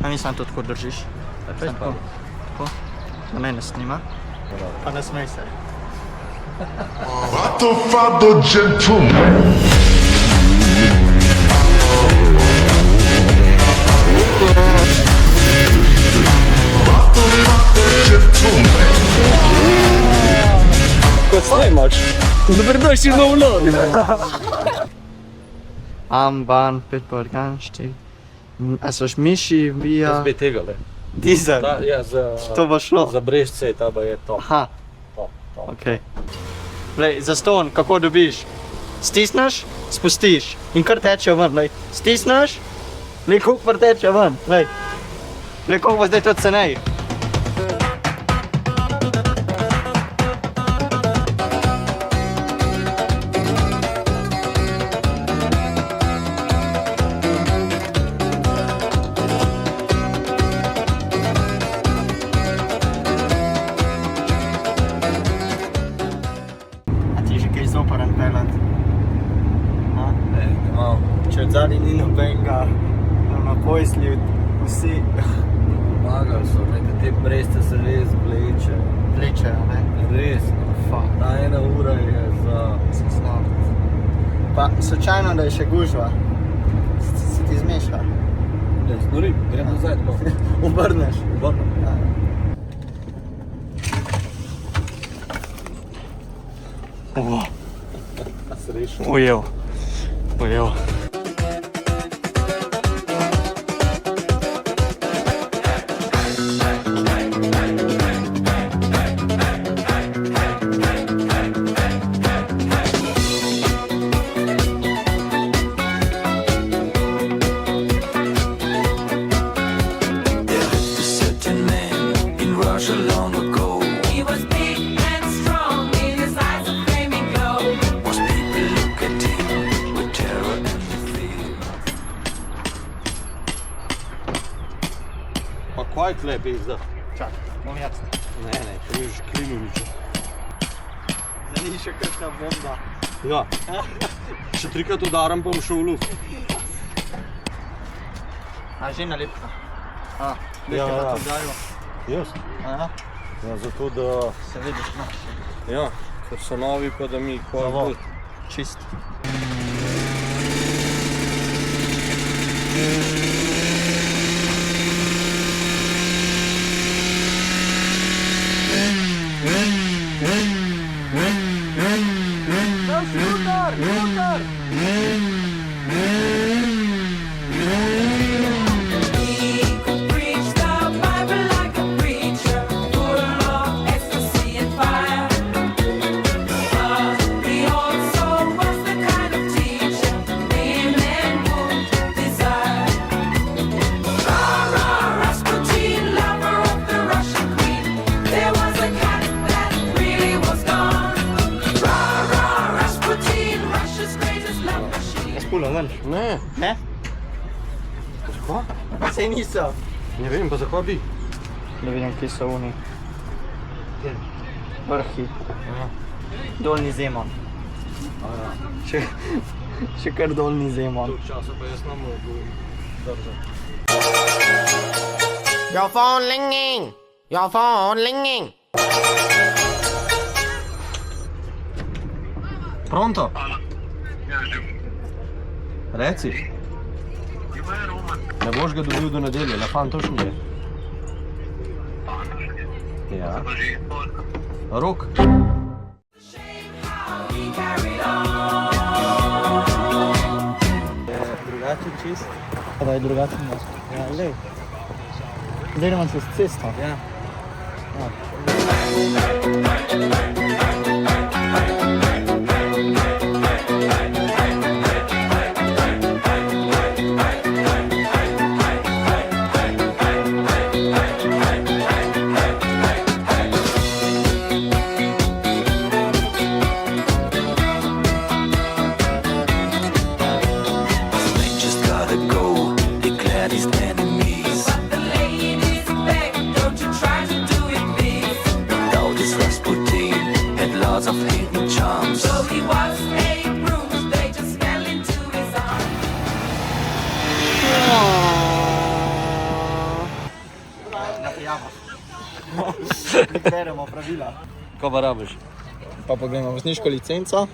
A mislim, to tako držiš. Tako. Na mene snima. Pa ne smej se. Fado gentleman. Ko snimaš? Dobrodošli v novo vlog. Amban, Pitbull, Ganšti. A so miši, bija... Jaz bi tega le. Dizel. Ja, To bo šlo. za Brežce ta ba je to. Aha, To. okej. Glej, zaston, kako dobiš? Stisneš, spustiš in kar teče ven, glej. Stisneš, glej, koliko teče ven, glej. Glej, koliko bo zdaj to cenej. Zoparan pelat. Če od zadnji ni nobenega, na pojsli vsi Pomagali so, te Brežce se res vlečejo, ne? Res. Ta 1 ura je za... Se znam. Pa slučajno, da je še gužva, se ti zmeša. Ne, snori, grem nazaj doma. Obrneš. Ja. Ovo. Srečno. Ujel. Pa kaj klepi zdaj? Čak, bom jaz. Ne, to je že Klimoviča. Da ni še kakšna bomba. Ja. Še 3-krat udaram, pa bom šel v luft. A, že nalepka. A, Ja, nekaj ja. pa to dajo. Jaz? Aha, Ja, zato da... se vidiš, no. Ja, ker so novi, pa da mi Zavo. kaj... Čist. Puno ven. Ne, Ne? zakaj? Sej niso. Ne vem, pa zakaj bi? Da vidim, kje so oni. Vrhi. Ja. Dolni zemon. Še kar dolni zemon. Toliko časa pa jaz ne mogu držati. Your phone ringing. Your phone ringing. Pronto? Reci. Ne boš ga dobil do nedelje, na fantošnji je. Ja. Rok. Drugačen čist. Da je drugačen most. Ja, lej. Zdaj idemo čez cesto. Ja. Rasputin had jama. Beremo pravila. Kaj pa rabiš? Pa pogledamo vozniško licenco.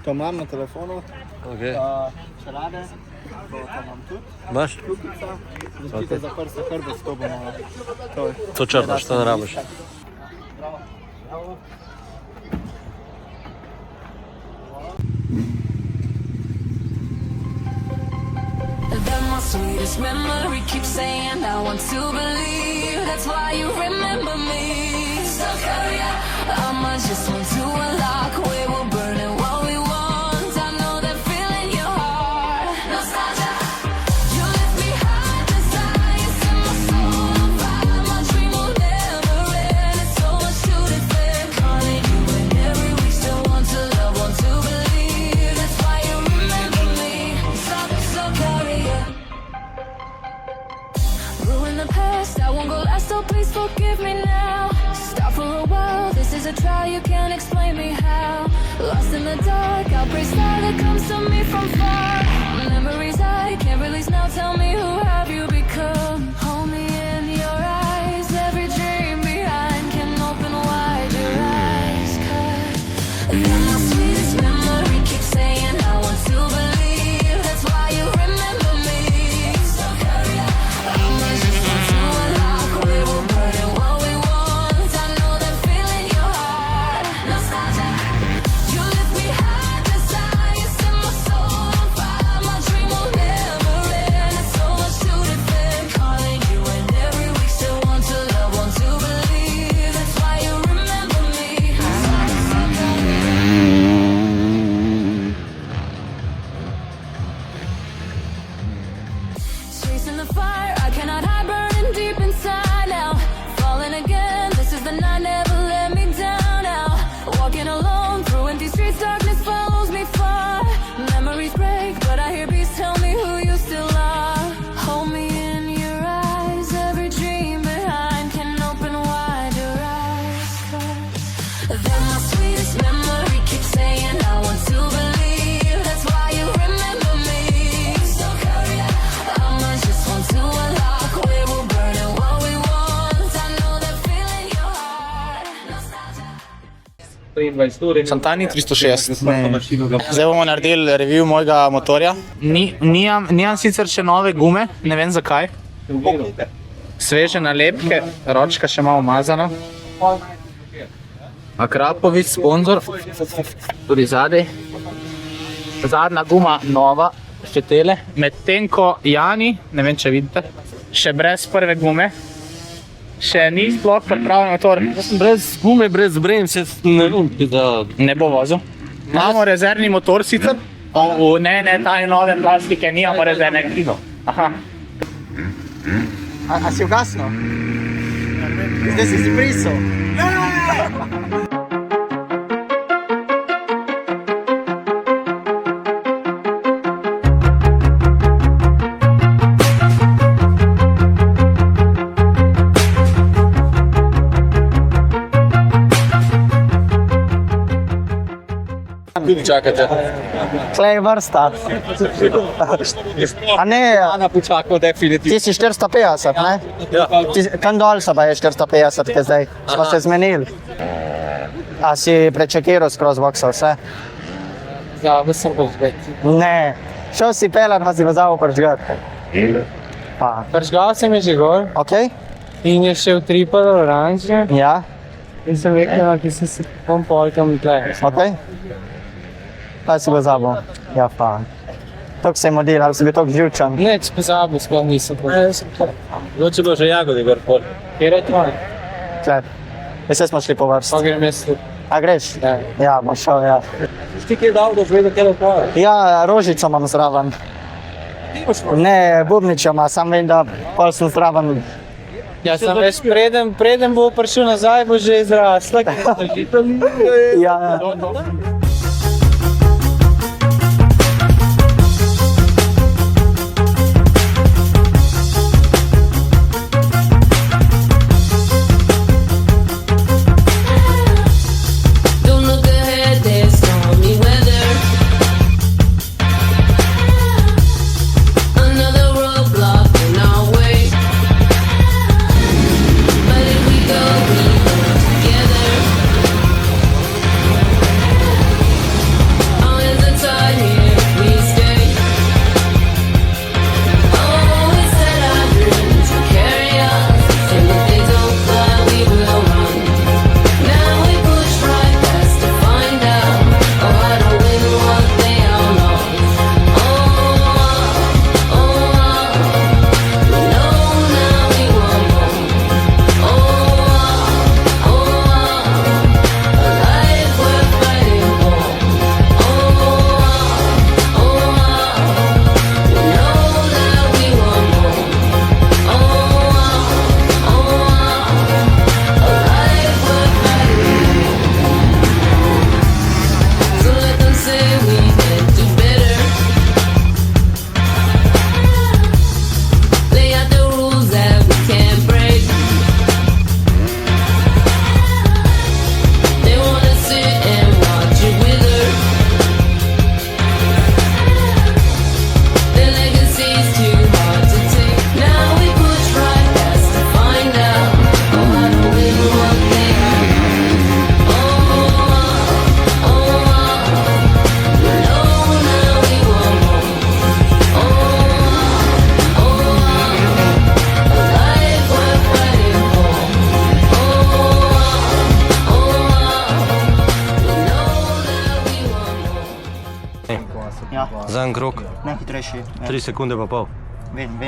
To imam na telefonu. Okay. Čelade. To imam tudi. Imaš? Kljukica. Zaščite za prste, hrbet, to bomo... To črpaš, to ne rabiš. Bravo. Bravo. That my sweetest memory keeps saying I want to believe. That's why you remember me. So hurry up, I might just want to unlock. We will burn it what we want. I know that feeling in your heart. Nostalgia. You lift me high, desire, set my soul on fire. My dream will never end. It's so much to defend. Calling you and every week still want to love, want to believe. That's why you remember me. So hurry up. Ruin the past, I won't go last, so please forgive me now. Stop for a while, this is a trial, you can't explain me how. Lost in the dark, I'll praise star that comes to me from far. Memories I can't release now, tell me who have you become. Hold me in your eyes, every dream behind can open wide your eyes. 'Cause you're my sweetest memory, keep saying I want to believe. That's why you remember me. So hurry up, I might just want to unlock. We will burn it what we want. I know that feeling in your heart. Nostalgia. You lift me high, desire, set my soul on fire. My dream will never end. It's so much to defend. Calling you and every week still want to love, want to believe. That's why you remember me. Chasing the fire, I cannot hide, burning deep inside now. Falling again, this is the night, never let me down now. Walking alone through empty streets, darkness follows me far. Memories break, but I hear beats tell me who you still are. Hold me in your eyes, every dream behind can open wide your eyes. 'Cause they're my sweetest memory, keep saying I want to believe. That's why you remember me. So hurry up, I might just want to unlock. We will burn it what we want. I know that feeling in your heart. Nostalgia. Santani 360. Zdaj bomo naredili review mojega motorja. Nimam sicer še nove gume, ne vem zakaj. Sveže nalepke, ročka še malo umazana. Akrapovič sponzor, tudi zadaj. Zadnja guma nova, še tele. Medtem ko Jani, ne vem če vidite, še brez prve gume. Še ni sploh pripravljen motor. Brez gume, brez brem, se ne vem, da... Ne bo vozil. Imamo rezervni motor sicer. Ne, ta je nove plastike, nimamo rezervnega. Aha. A si ugasnil? Zdaj si brisal. Čakajte. Tle je vrsta. A ne, Ana počakal definitivno. ti si 450, ne? Ja. Kam dol se pa je 450, kaj zdaj? Smo se zmenili. A si prečekiral skroz boksal vse? Ja, sem pozvet. Ne. Šel si pelat, pa si vozal pržgat. Pa, Pržgal sem je že gor okej? in je še utripal oranže Ja, in sem rekel, ki sem se bom polkam tle. okej? Pa si pozabil. Ja, pa. Tok se je modil, ali si bil tok živčan? Neč pozabil, sploh nisem pozvet. Noče bo že jagodi gor pol. Kjer je tvoj? Tle. Vse smo šli po Pa vrsti. grem jaz tu. A greš? Ja. Ja, bom šel, ja. Ti kje dal, da zvedel, kje je tvoje? Ja, rožico imam zraven. Ne, bubničo ima, sam vem, da pol sem zraven. Ja, sem veš, preden bo prišel nazaj, bo že izrasla. Ja, Don't look ahead, there's stormy weather. Another roadblock in our way. Zadnji krok, Najhitrejši. Ja. 3 sekunde pa pol. Vem.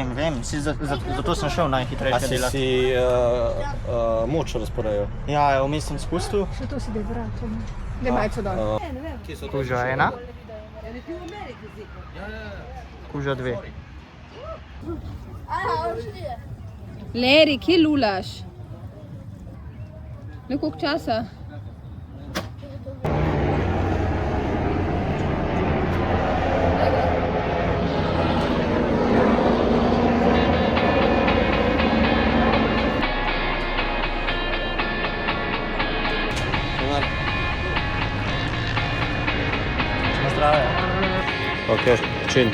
Zato sem šel najhitrejše delati. Moč razporejal? Ja, vmes sem spustil. Še to si da vračam. Da majco dol. Kuža 1. Kuža 2. Leri, kje lulaš? Ne koliko časa? Ok, čin.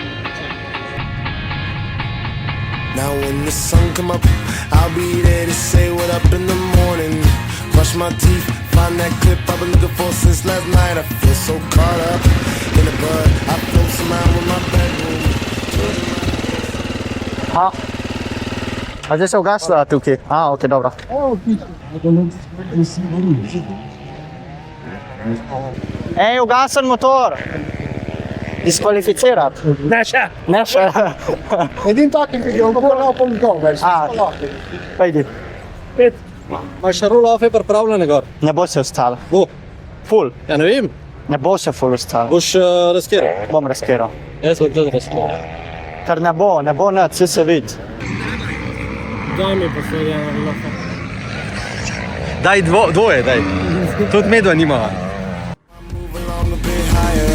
Now when the sun come up, I'll be there to say what up in the morning. Brush my teeth, find that clip I've been looking for since last night. I feel so caught up in the bud. I float some out with my bedroom. A zdaj se ugasla tukaj? Ok, dobro. Ej, ugasen motor! Diskvalificirati. Ne še. Edin takim, ki ga bo na pomikal, več. Pejdi. Imaš roll-offe pripravljene gor? Ne bo se ostalo. Bo. Ful. Ja ne vem, Ne bo se ful ostalo. boš riskiral. Bom riskiral. Jaz bom tudi riskiral. Ker ne bo nič, vse se vidi. Daj mi pa se roll-offe. Daj dvoje, daj. Tudi medva nimava. Move along a bit higher.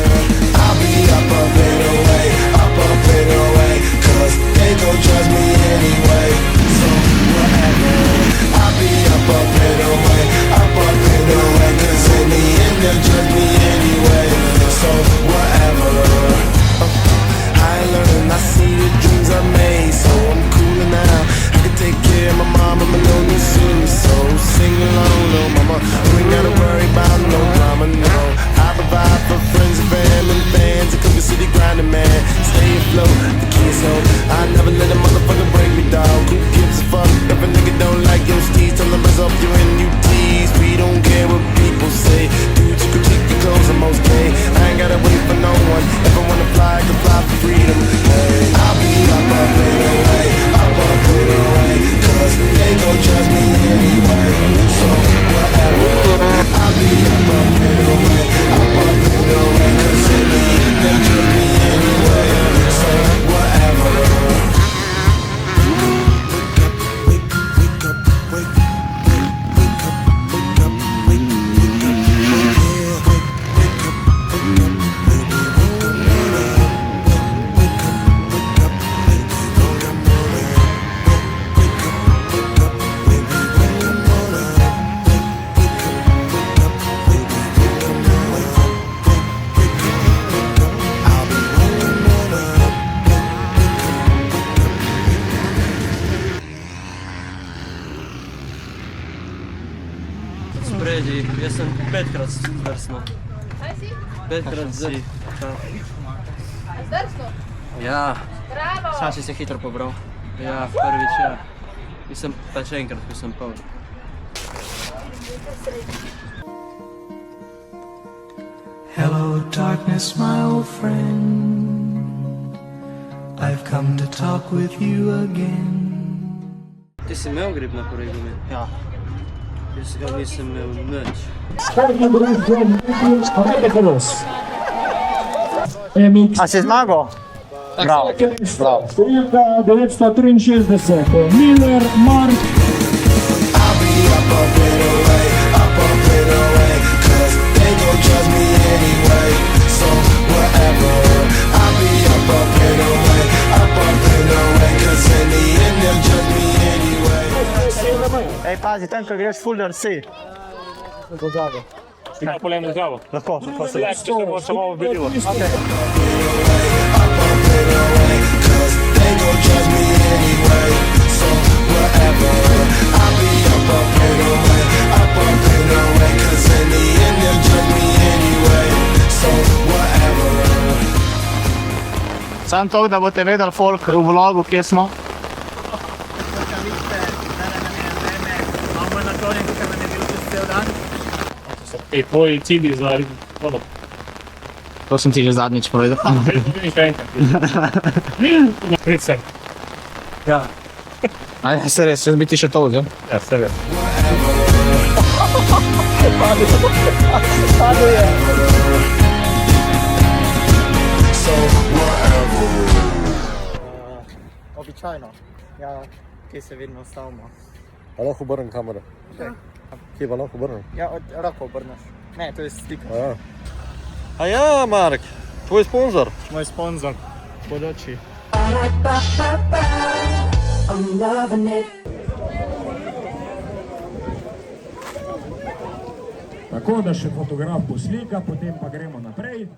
I'll be up a bit away, 'cause they gon' judge me anyway. So whatever. I'll be up a bit away, 'cause in the end they'll judge me anyway. So whatever. I learned, I see the dreams I made, so I'm cooler now. I can take care of my mom, I'm alone soon. So sing along, little mama. We ain't gotta worry about no drama, no. I provide for friends and family and fans. I cook a city grinding, man. Stay afloat, the kids know I never let a motherfucker break me down. Who gives a fuck if a nigga don't like your steez? Tell them buzz up your NUTs. We don't care what people say. Dudes, you can keep your clothes, I'm okay. I ain't gotta wait for no one. If I wanna fly, I can fly for freedom. Hey, I'll be up a bit away, 'cause they gon' judge me anyway. So whatever. I'll be up a bit away, 'cause in the end they'll judge me anyway. So whatever. Wake up, wake up, wake up, wake up, wake up, wake up, wake up, yeah. Wake up, wake up, baby, wake up, wake up, wake up, baby, wake up, wake up, wake up, baby, wake up, wake up, wake up, baby, wake up, wake up, wake up, I'll be waking up, wake up, Spredi, jaz sem 5-krat zdrsnil. Kaj si? 5-krat zdrsnil. Zdrsno? Ja, Bravo! Sam si se hitro pobral. ja, prvič ja. Mislim pa še enkrat, ko sem pol. Hello, darkness, my old friend. I've come to talk with you again. Ti si imel grip na korigumi? Ja. Jaz ga nisem imel nič. A si zmagal? Bravo. Številka 963, Miller Mark. I'll be up a bit away, 'cause they gon' judge me anyway. So whatever. I'll be up a bit away, 'cause in the end they'll judge me anyway. Ej, pazi, tam, ko greš ful drsi. Lahko se Up a bit away, 'cause they gon' judge me anyway. So whatever. I'll be up a bit away, 'cause in the end they'll judge me anyway. So whatever. Sam to, da boste vedeli folk v vlogu, kje smo. I tvoji cilji za vodo. To sem ti že zadnjič povedal. Ja. A ja, se res, če bi ti še to vzel. Ja, se ve. So whatever. Običajno. Ja, kje se vedno ustavimo. A lahko obrnem kamero? Kje pa lahko obrnem? Ja, roko obrneš. Ne, to je stik. A ja, Mark, tvoj sponzor. Moj sponzor. Bodoči. Tako da še fotograf poslika, potem pa gremo naprej.